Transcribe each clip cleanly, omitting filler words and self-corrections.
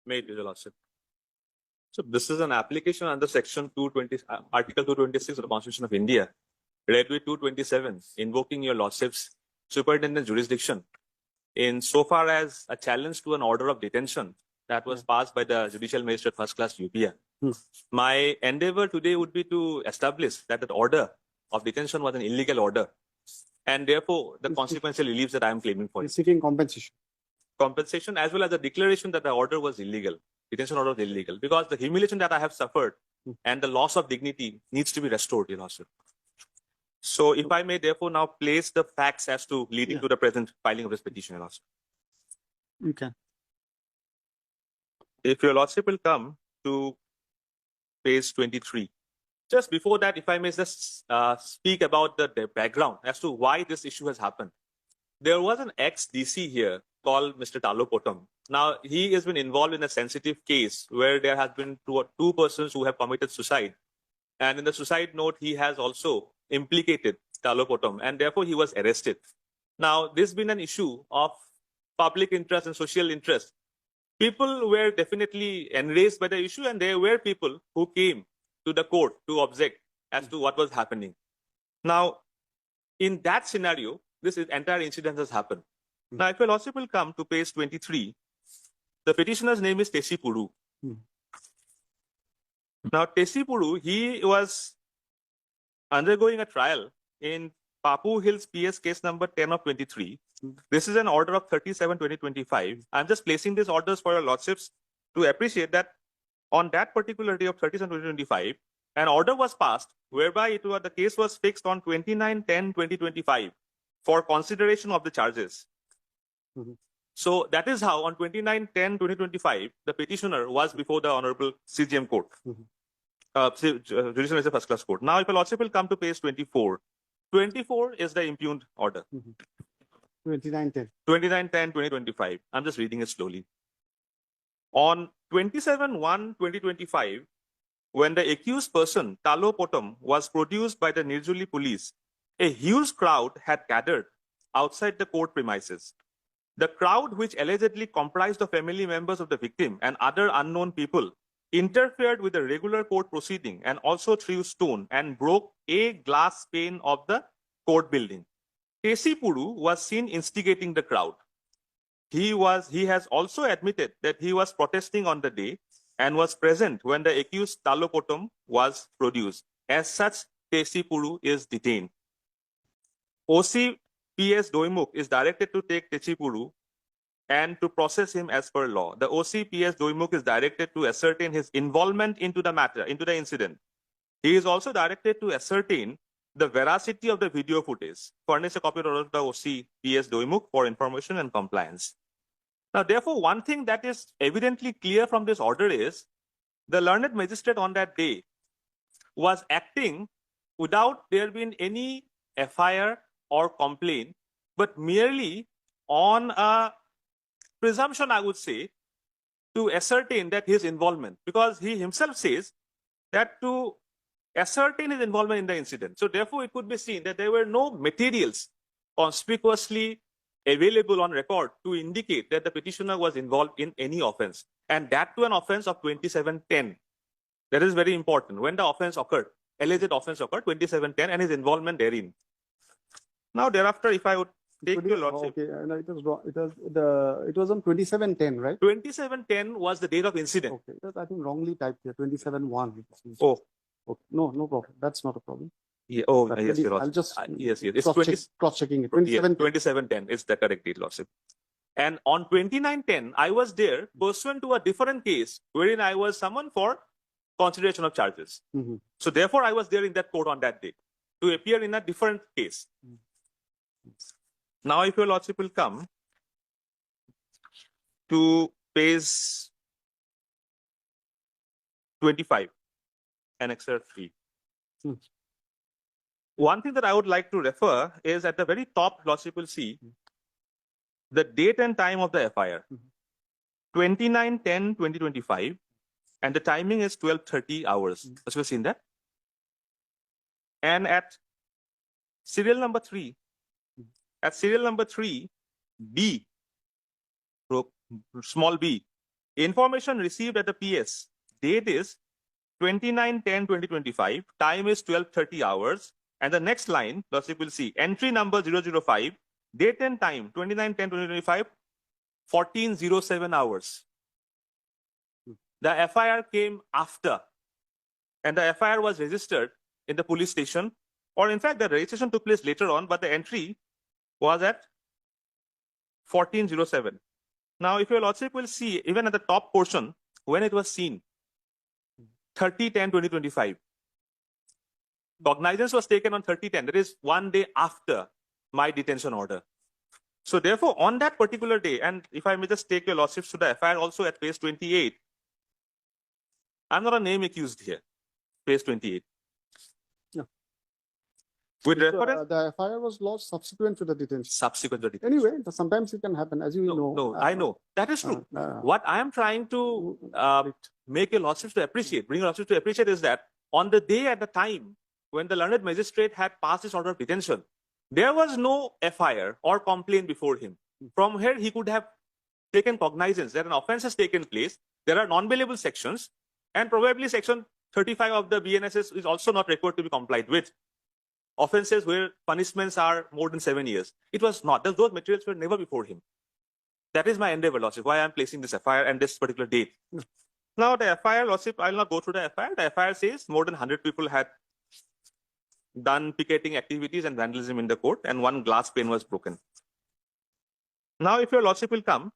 May it be, Your Lordship. So this is an application under Section 220, Article 226 of the Constitution of India, read with 227, invoking Your Lordship's superintendent jurisdiction in so far as a challenge to an order of detention that was passed by the Judicial Magistrate First Class UPA. My endeavor today would be to establish that the order of detention was an illegal order, and therefore the consequential reliefs that I am claiming for. Seeking compensation. Compensation as well as a declaration that the order was illegal, detention order was illegal, because the humiliation that I have suffered and the loss of dignity needs to be restored, Your Lordship. So if I may therefore now place the facts as to leading to the present filing of this petition, Your Lordship. You can. If Your Lordship will come to page 23. Just before that, if I may just speak about the background as to why this issue has happened. There was an ex-DC here called Mr. Talopotam. Now, he has been involved in a sensitive case where there has been two persons who have committed suicide. And in the suicide note, he has also implicated Talopotam, and therefore he was arrested. Now, this has been an issue of public interest and social interest. People were definitely enraged by the issue, and there were people who came to the court to object as to what was happening. Now, in that scenario, this entire incident has happened. Now, if Your Lordship will come to page 23, the petitioner's name is Tesipuru. Now, Tesipuru, he was undergoing a trial in Papu Hills PS case number 10 of 23. This is an order of 37/2025. I'm just placing these orders for Your Lordships to appreciate that on that particular day of 37/2025, an order was passed whereby the case was fixed on 29/10/2025 for consideration of the charges. So that is how on 29/10/2025, the petitioner was before the Honorable CGM Court, Judicial Magistrate First Class Court. Now, if Your Lordship will come to page 24, 24 is the impugned order. 29/10/2025. I'm just reading it slowly. On 27/1/2025, when the accused person, Talopotam, was produced by the Nirjuli police, a huge crowd had gathered outside the court premises. The crowd, which allegedly comprised of family members of the victim and other unknown people, interfered with the regular court proceeding and also threw stone and broke a glass pane of the court building. Tesipuru was seen instigating the crowd. He has also admitted that he was protesting on the day and was present when the accused Talopotam was produced. As such, Tesipuru is detained. OC PS Doimuk is directed to take Tesipuru and to process him as per law. The OC PS Doimuk is directed to ascertain his involvement into the matter, into the incident. He is also directed to ascertain the veracity of the video footage. Furnish a copy of the OC PS Doimuk for information and compliance. Now, therefore, one thing that is evidently clear from this order is the learned magistrate on that day was acting without there being any FIR or complaint, but merely on a presumption, I would say, to ascertain that his involvement, because he himself says that to ascertain his involvement in the incident. So therefore, it could be seen that there were no materials conspicuously available on record to indicate that the petitioner was involved in any offense, and that to an offense of 27/10. That is very important. When the offense occurred, alleged offense occurred, 27/10, and his involvement therein. Now, thereafter, if I would take Your Lordship. Okay, and it was wrong. It was on 27/10, right? 27/10 was the date of incident. Okay, it was, I think, wrongly typed here. 27/1. Oh, okay. No problem. That's not a problem. yeah. Oh, But yes, Your I'll Lordship. just Yes. It's cross-checking it. 27/10 is the correct date, Lordship. And on 29/10, I was there pursuant to a different case wherein I was summoned for consideration of charges. So therefore, I was there in that court on that day to appear in a different case. Now, if Your Lordship will come to page 25, Annexure 3. One thing that I would like to refer is at the very top, Lordship will see the date and time of the FIR, 29/10/2025, and the timing is 12:30 hours. Have you seen that? And at serial number 3, B, small b, Information received at the PS. Date is 29/10/2025. Time is 12:30 hours. And the next line, Lordship will see, entry number 005. Date and time 29/10/2025. 14:07 hours. The FIR came after, and the FIR was registered in the police station, or in fact, the registration took place later on, but the entry was at 14:07. Now, if your Lordship will see, even at the top portion, when it was seen, 30/10/2025. Cognizance was taken on 30/10. That is 1 day after my detention order. So therefore, on that particular day, and if I may just take your Lordships to the FIR also at page 28, I'm not a name accused here, page 28. Yeah. With So, reference, the FIR was lodged subsequent to the detention. subsequent to detention. Anyway, sometimes it can happen, as you know. No, I know. That is true. What I am trying to make your Lordships to appreciate, bring your Lordships to appreciate is that on the day at the time when the learned magistrate had passed his order of detention, there was no FIR or complaint before him. From here, he could have taken cognizance that an offense has taken place. There are non-bailable sections, and probably section 35 of the BNSS is also not required to be complied with. Offenses where punishments are more than 7 years. It was not. Those materials were never before him. That is my endeavor, Lordship, why I am placing this FIR and this particular date. Now, the FIR, Lordship, I will not go through the FIR. The FIR says more than 100 people had done picketing activities and vandalism in the court, and 1 glass pane was broken. Now, if your Lordship will come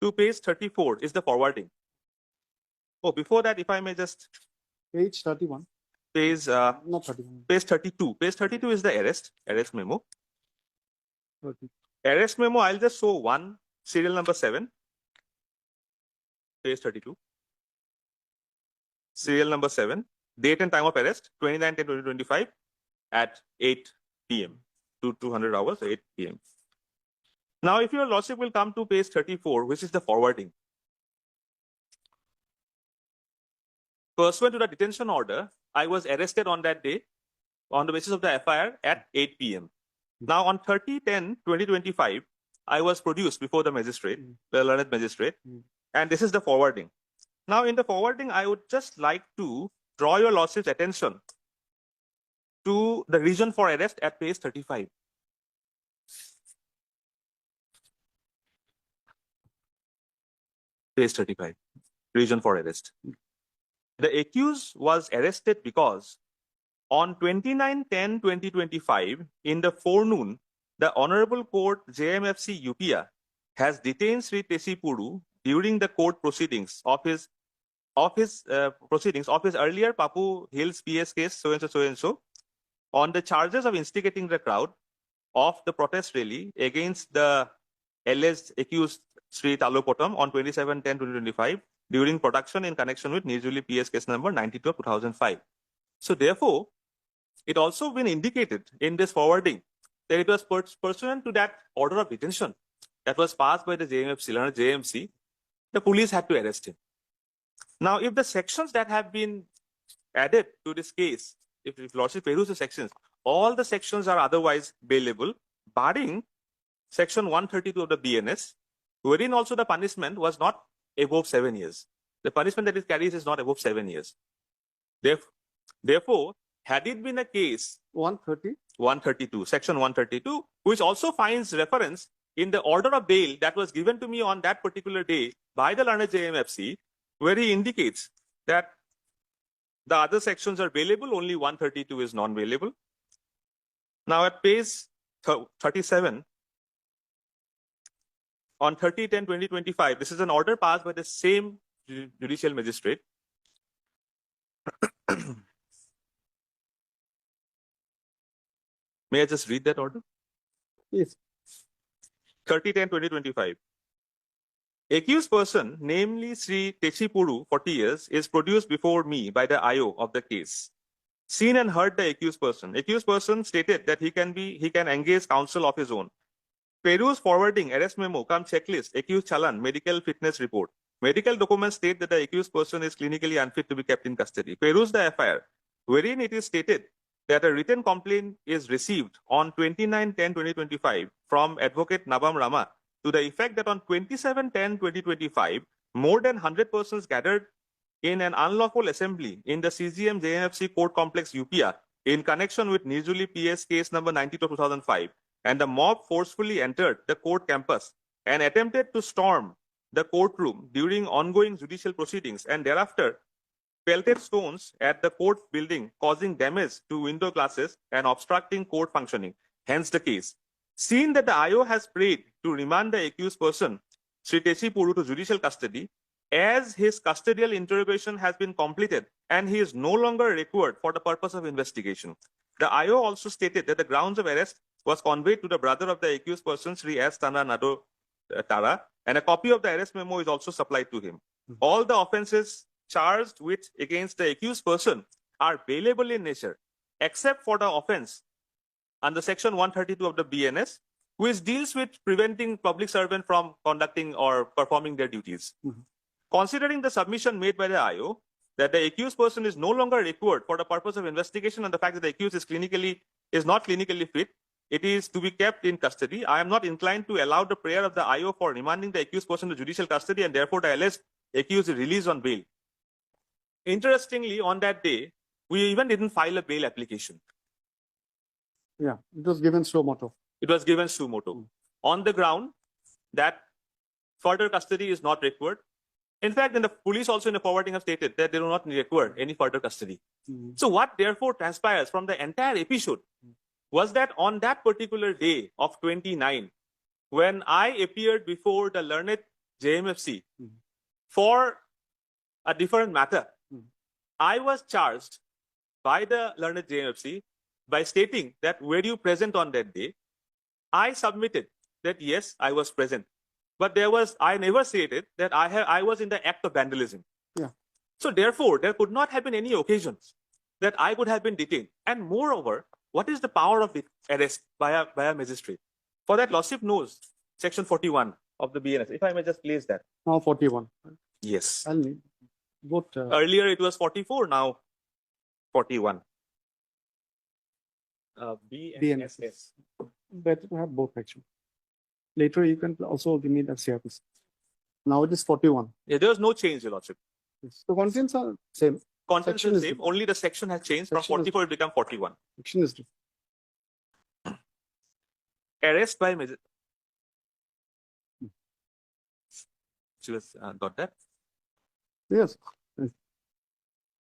to page 34, is the forwarding. Oh, before that, if I may just... Page 31. Page, Not 31. page 32. Page 32 is the arrest memo. 30. Arrest memo, I'll just show one, serial number 7. Page 32. Serial number 7. Date and time of arrest, 29/10/2025 at 8 p.m. to 200 hours, 8 p.m. Now, if your Lordship will come to page 34, which is the forwarding. Pursuant to the detention order, I was arrested on that day on the basis of the FIR at 8 p.m. Now, on 30/10/2025, I was produced before the magistrate, the learned magistrate, and this is the forwarding. Now, in the forwarding, I would just like to draw your Lordship's attention to the reason for arrest at page 35. Page 35, reason for arrest. The accused was arrested because on 29/10/2025, in the forenoon, the Honorable Court JMFC UPIA has detained Sri Tesipuru during the court proceedings of his earlier Papu Hills PS case so and so on the charges of instigating the crowd of the protest rally against the alleged accused Sri Talopotam on 27/10/2025 during production in connection with Nirjuli PS case number 92 of 2005. So therefore, it also been indicated in this forwarding that it was pursuant to that order of detention that was passed by the JMC, the police had to arrest him. Now, if the sections that have been added to this case, if Lordship peruse the sections, all the sections are otherwise bailable, barring section 132 of the BNS, wherein also the punishment was not above 7 years. The punishment that it carries is not above 7 years. Therefore, had it been a case 132, section 132, which also finds reference in the order of bail that was given to me on that particular day by the learned JMFC, where he indicates that the other sections are bailable, only 132 is non-bailable. Now at page 37, on 30/10/2025, this is an order passed by the same judicial magistrate. May I just read that order? Yes. 30/10/2025. Accused person, namely Sri Tesipuru, 40 years, is produced before me by the IO of the case. Seen and heard the accused person. Accused person stated that he can engage counsel of his own. Peruse forwarding, arrest memo, come checklist, accused challan, medical fitness report. Medical documents state that the accused person is clinically unfit to be kept in custody. Peruse the FIR, wherein it is stated that a written complaint is received on 29/10/2025 from Advocate Nabam Rama to the effect that on 27/10/2025, more than 100 persons gathered in an unlawful assembly in the CGM JNFC Court Complex UPR in connection with Nirjuli PS case number 92/2005, and the mob forcefully entered the court campus and attempted to storm the courtroom during ongoing judicial proceedings, and thereafter pelted stones at the court building, causing damage to window glasses and obstructing court functioning. Hence the case. Seen that the IO has prayed to remand the accused person, Sri Techi Puru, to judicial custody, as his custodial interrogation has been completed and he is no longer required for the purpose of investigation. The IO also stated that the grounds of arrest was conveyed to the brother of the accused person, Sri S. Tana Nado Tara, and a copy of the arrest memo is also supplied to him. All the offences charged with against the accused person are bailable in nature, except for the offence under section 132 of the BNS, which deals with preventing public servant from conducting or performing their duties. Considering the submission made by the IO that the accused person is no longer required for the purpose of investigation and the fact that the accused is not clinically fit, it is to be kept in custody. I am not inclined to allow the prayer of the IO for remanding the accused person to judicial custody, and therefore the alleged accused is released on bail. Interestingly, on that day, we even didn't file a bail application. Yeah, it was given suo motu. It was given suo motu on the ground that further custody is not required. In fact, then the police also in the forwarding have stated that they do not require any further custody. So what therefore transpires from the entire episode was that on that particular day of 29, when I appeared before the learned JMFC for a different matter, I was charged by the learned JMFC by stating that were you present on that day? I submitted that yes, I was present. But I never stated that I was in the act of vandalism. Yeah. So therefore, there could not have been any occasions that I could have been detained. And moreover, what is the power of the arrest by a magistrate? For that, Lordship knows section 41 of the BNS. If I may just place that. Now 41. Yes. I'll need both. Earlier it was 44, now 41. B and SS. Better to have both actually. Later you can also give me the CRPC. Now it is 41. Yeah, there was no change, Your Lordship. Yes. The contents are same. Contents Section is is same, different. only the section has changed. From Section is 44 it became 41. Section is different. Arrest by magistrate. She was got that? Yes.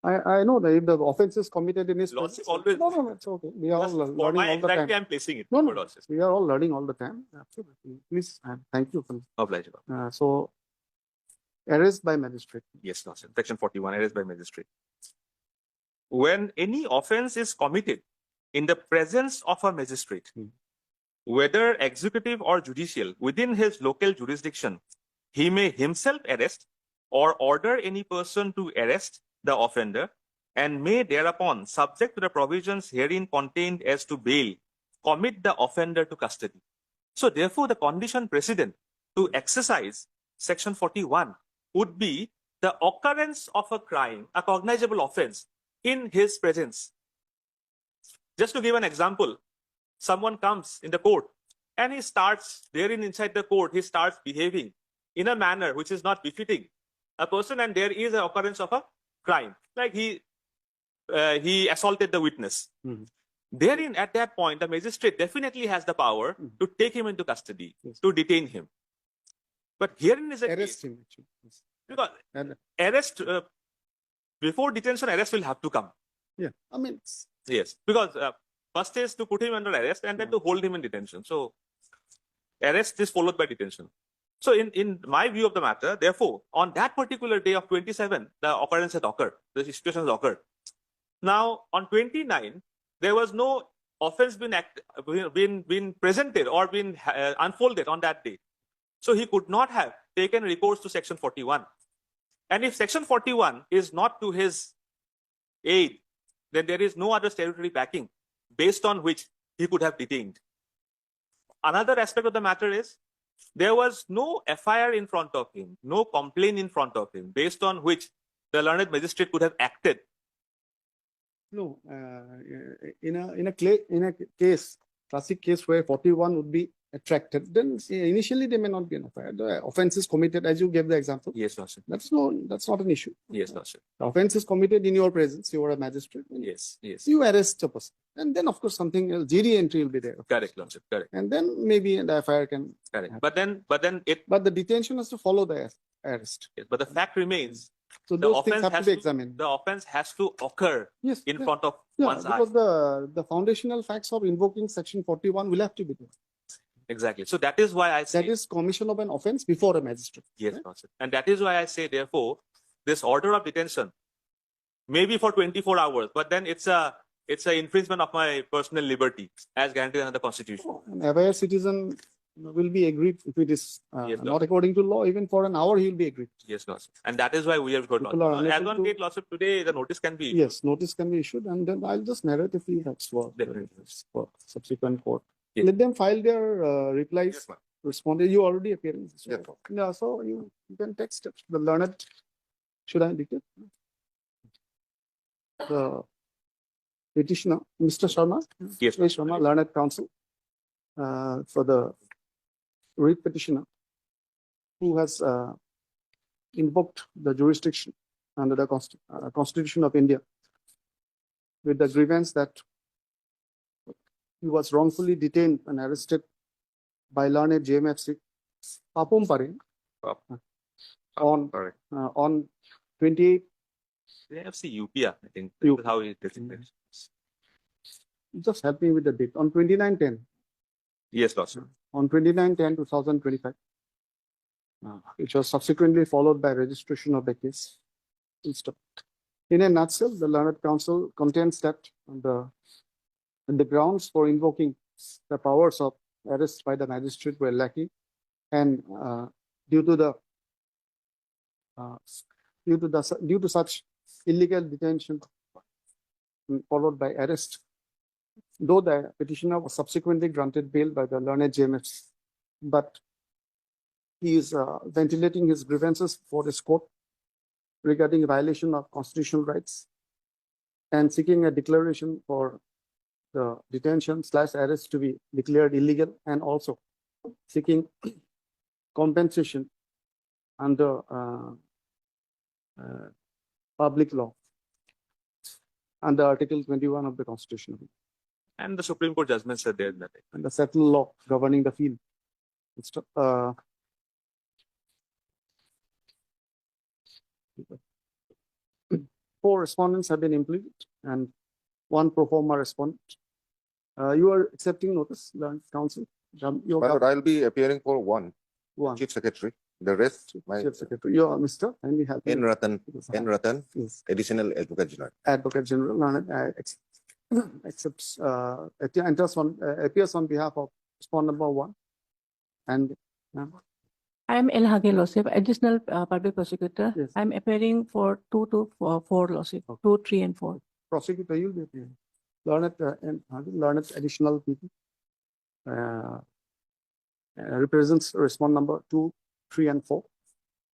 I know that if the offense is committed in his Lordship presence- always. No, it's okay. We are all For learning my all the anxiety, time. I'm placing it. No, Your no, Lordship. we are all learning all the time. Absolutely. Please, thank you. Obliged. So, arrest by magistrate. Yes, Lordship. Section 41, arrest by magistrate. When any offense is committed in the presence of a magistrate, whether executive or judicial, within his local jurisdiction, he may himself arrest or order any person to arrest the offender, and may thereupon, subject to the provisions herein contained as to bail, commit the offender to custody. So therefore, the condition precedent to exercise section 41 would be the occurrence of a crime, a cognizable offense, in his presence. Just to give an example, someone comes in the court and he starts inside the court, he starts behaving in a manner which is not befitting a person, and there is an occurrence of a crime, like he assaulted the witness. Therein, at that point, the magistrate definitely has the power to take him into custody, to detain him. But herein is a Arrest case, him. Actually. Yes. because And, arrest before detention, arrest will have to come. yeah, I mean, Yes, because first is to put him under arrest and then to hold him in detention. So arrest is followed by detention. So in my view of the matter, therefore, on that particular day of 27, the occurrence had occurred, the situation has occurred. Now, on 29, there was no offense been presented or been unfolded on that day. So he could not have taken recourse to section 41. And if section 41 is not to his aid, then there is no other statutory backing based on which he could have detained. Another aspect of the matter is, there was no FIR in front of him, no complaint in front of him, based on which the learned magistrate could have acted. no, in a case, classic case where 41 would be attracted, then initially they may not be an FIR. The offense is committed, as you gave the example. Yes, Lordship. That's not an issue. Yes, Lordship. The offense is committed in your presence. You are a magistrate. Yes, yes. You arrest a person, and then of course something else, GD entry will be there. Correct, Lordship. Correct. And then maybe the FIR can. Correct. happen. But then But the detention has to follow the arrest. yes, but the fact remains, So the those things offense have to has be to, examined. the offense has to occur Yes, in front of yeah, one's eye. because the foundational facts of invoking Section 41 will have to be there. Exactly. So that is why I say That is commission of an offense before a magistrate. yes, right? Lordship. And that is why I say, therefore, this order of detention may be for 24 hours, but then it's a infringement of my personal liberty as guaranteed under the Constitution. An aware citizen will be aggrieved if it is Yes, not according to law. Even for an hour, he will be aggrieved. Yes, Lordship. And that is why we have got People are as unable on to- date, Lordship, today the notice can be Yes, notice can be issued, and then I'll just narrate if he has for subsequent court. Yes. Let them file their replies. Yes, ma'am. Responded. You already appearing. Yes. Yeah, so you can text it. The learned. Should I dictate? The petitioner, Mr. Sharma. Yes, Mr. Sharma, learned counsel, for the writ petitioner, who has invoked the jurisdiction under the Constitution of India with the grievance that he was wrongfully detained and arrested by learned JMFC Papum Pare on 28. They have UPA, I think. You- This is how it designates. Just help me with the date. On 29/10. Yes, Lordship. On 29/10/2025, which was subsequently followed by registration of the case. In a nutshell, the learned counsel contends that the grounds for invoking the powers of arrest by the magistrate were lacking, and due to such illegal detention followed by arrest, though the petitioner was subsequently granted bail by the learned JMFC, but he is ventilating his grievances for this court regarding violation of constitutional rights and seeking a declaration for the detention/arrest to be declared illegal, and also seeking compensation under public law under Article 21 of the Constitution. And the Supreme Court judgment said there that. And the settled law governing the field. Four respondents have been implemented and one pro forma respondent. You are accepting notice, learned counsel? You My lord, I'll be appearing for one, one. Chief Secretary. The rest, my Chief Secretary. You are Mr. And we have N. Ratan, Yes. Additional Advocate General. Advocate General learned accepts appears on behalf of respondent number one. And I am 𝐿 Losif, additional public prosecutor. Yes. I am appearing for 2 to 4 Losif, Okay. 2, 3, and 4. prosecutor, you'll be appearing. Learned additional people. Represents respondent number 2, 3, and 4.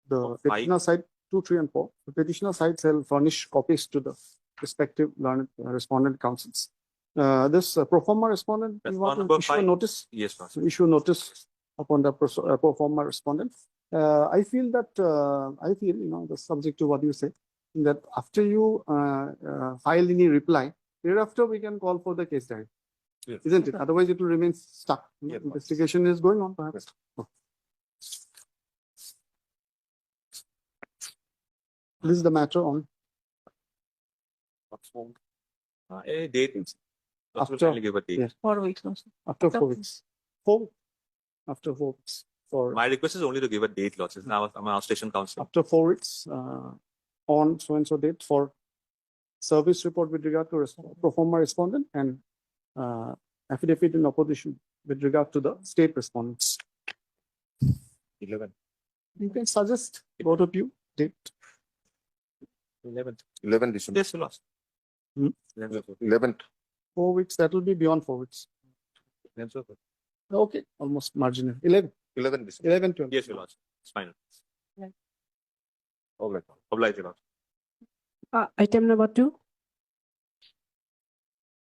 The Oh, petitioner side 2, 3, and 4. The petitioner side shall furnish copies to the respective learned respondent counsels. This pro forma respondent, you want Respondent to number issue a 5. notice? Yes, Lordship. Issue notice upon the pro forma respondent. I feel, the subject to what you say, that after you file any reply, thereafter we can call for the case diary. Yes. Isn't it? Otherwise it will remain stuck. Yes, boss. Investigation is going on perhaps. Oh. This is the matter on A date. Lordship, After- kindly give a date. yes. 4 weeks Losif. after 4 Okay. weeks. After 4 weeks. My request is only to give a date, Lordship. Now I'm an station counsel. After 4 weeks, on so and so date for service report with regard to pro forma respondent and affidavit in opposition with regard to the state respondents. 11th. You can suggest both of you date. 11th. 11 December. Yes, Lordship. Hmm? 11th. 4 weeks, that will be beyond 4 weeks. Okay, almost marginal. 11, 11 December. 11, 12. Yes, Your Lordship. It's fine. All right. Oblige, Your Lordship. Item number 2,